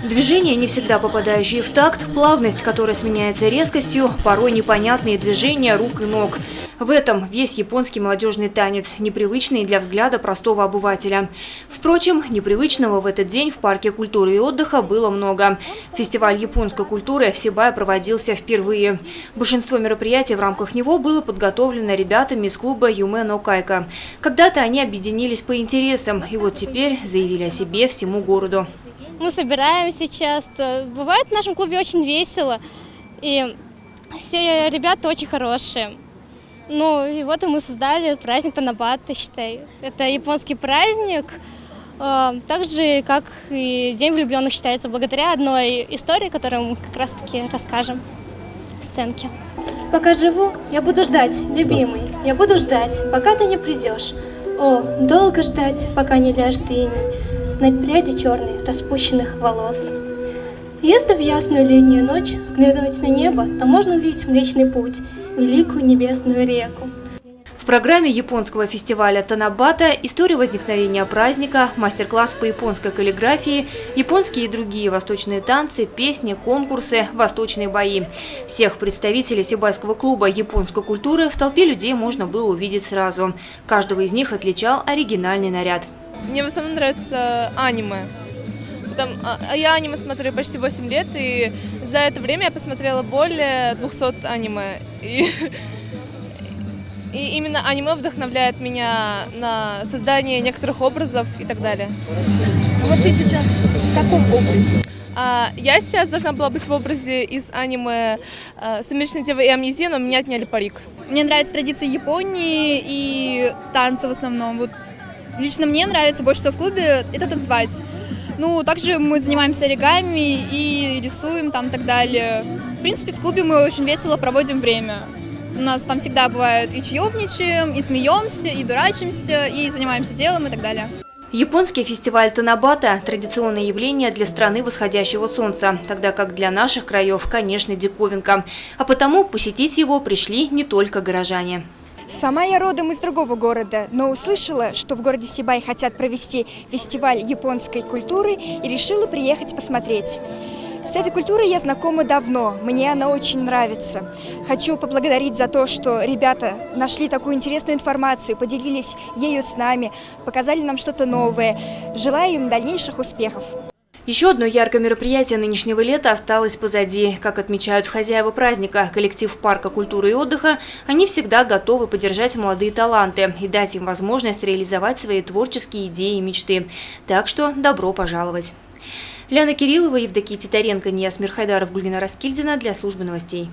Движения, не всегда попадающие в такт, плавность, которая сменяется резкостью, порой непонятные движения рук и ног. В этом весь японский молодежный танец, непривычный для взгляда простого обывателя. Впрочем, непривычного в этот день в парке культуры и отдыха было много. Фестиваль японской культуры в Сибае проводился впервые. Большинство мероприятий в рамках него было подготовлено ребятами из клуба Юме но Кайка. Когда-то они объединились по интересам и вот теперь заявили о себе всему городу. Мы собираемся часто. Бывает в нашем клубе очень весело. И все ребята очень хорошие. Ну и вот и мы создали праздник Танабата, считай. Это японский праздник, так же, как и День влюбленных считается, благодаря одной истории, которую мы как раз-таки расскажем в сценке. Пока живу, я буду ждать, любимый, я буду ждать, пока ты не придешь. О, долго ждать, пока не ляжет иней на пряди черные распущенных волос. Если в ясную летнюю ночь взглянуть на небо, то можно увидеть Млечный Путь, великую небесную реку. В программе японского фестиваля Танабата история возникновения праздника, мастер-класс по японской каллиграфии, японские и другие восточные танцы, песни, конкурсы, восточные бои. Всех представителей Сибайского клуба японской культуры в толпе людей можно было увидеть сразу. Каждого из них отличал оригинальный наряд. Мне в основном нравится аниме. Я аниме смотрю почти 8 лет, и за это время я посмотрела более 200 аниме. И именно аниме вдохновляет меня на создание некоторых образов и так далее. А вот ты сейчас в каком образе? Я сейчас должна была быть в образе из аниме «Сумеречная дева и амнезия», но меня отняли парик. Мне нравятся традиции Японии и танцы в основном. Вот лично мне нравится больше всего в клубе это танцевать. Ну, также мы занимаемся оригами и рисуем там и так далее. В принципе, в клубе мы очень весело проводим время. У нас там всегда бывает и чаевничаем, и смеемся, и дурачимся, и занимаемся делом и так далее. Японский фестиваль Танабата – традиционное явление для страны восходящего солнца, тогда как для наших краев, конечно, диковинка. А потому посетить его пришли не только горожане. Сама я родом из другого города, но услышала, что в городе Сибай хотят провести фестиваль японской культуры и решила приехать посмотреть. С этой культурой я знакома давно, мне она очень нравится. Хочу поблагодарить за то, что ребята нашли такую интересную информацию, поделились ею с нами, показали нам что-то новое. Желаю им дальнейших успехов. Еще одно яркое мероприятие нынешнего лета осталось позади. Как отмечают хозяева праздника, коллектив парка культуры и отдыха, они всегда готовы поддержать молодые таланты и дать им возможность реализовать свои творческие идеи и мечты. Так что добро пожаловать. Ляна Кириллова, Евдокия Титаренко, Ниасмир Хайдаров, Гульнара Раскильдина для службы новостей.